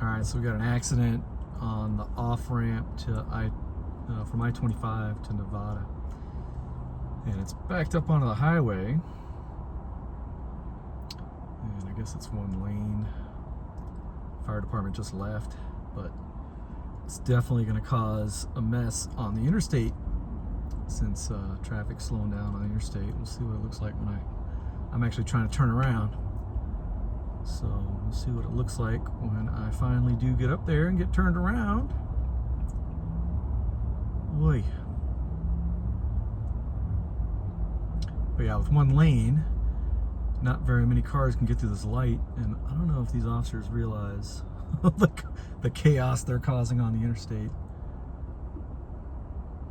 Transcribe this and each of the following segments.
Alright, so we got an accident on the off-ramp to from I-25 to Nevada. And it's backed up onto the highway. And I guess it's one lane. Fire department just left, but it's definitely going to cause a mess on the interstate since traffic's slowing down on the interstate. We'll see what it looks like when I'm actually trying to turn around. So we'll see what it looks like when I finally do get up there and get turned around. Boy. But yeah, with one lane, not very many cars can get through this light, and I don't know if these officers realize the chaos they're causing on the interstate.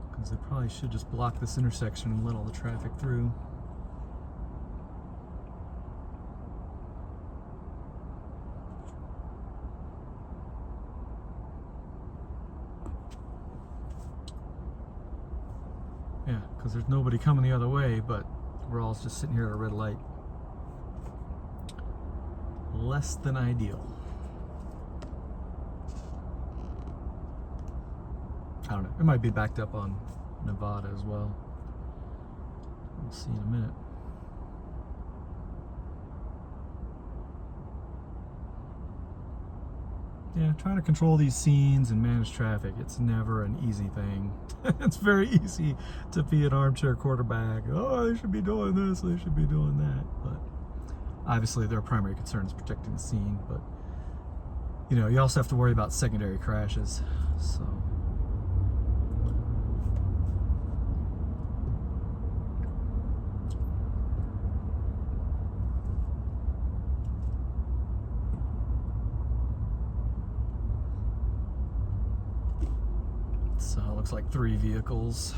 Because they probably should just block this intersection and let all the traffic through. Yeah, because there's nobody coming the other way, but we're all just sitting here at a red light. Less than ideal. I don't know. It might be backed up on Nevada as well. We'll see in a minute. Yeah, trying to control these scenes and manage traffic, it's never an easy thing. It's very easy to be an armchair quarterback. Oh, they should be doing this, they should be doing that. But obviously their primary concern is protecting the scene. But, you know, you also have to worry about secondary crashes. So. So it looks like 3 vehicles.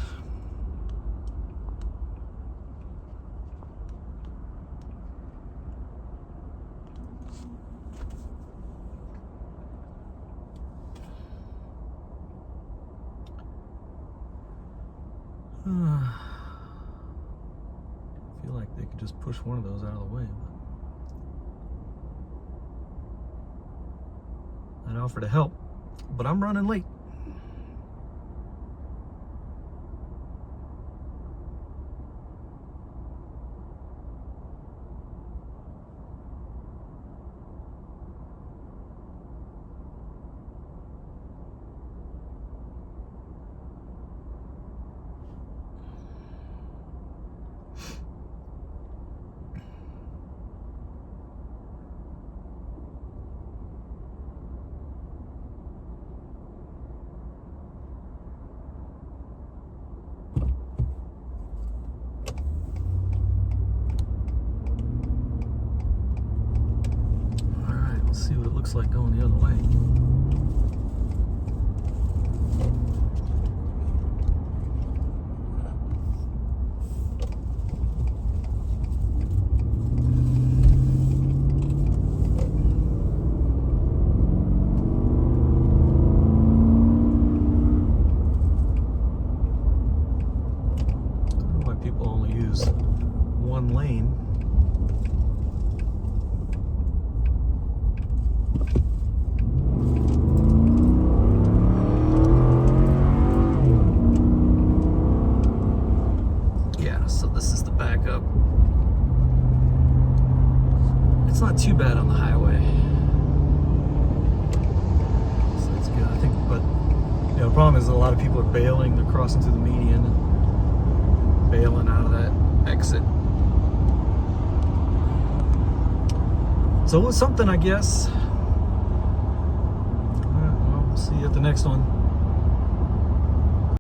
I feel like they could just push one of those out of the way. I'd offer to help, but I'm running late. See what it looks like going the other way. I don't know why people only use one lane. So this is the backup. It's not too bad on the highway, so that's good, I think. But you know, the problem is that a lot of people are bailing. They're crossing through the median, and bailing out of that exit. So it was something, I guess. All right, well, we'll see you at the next one.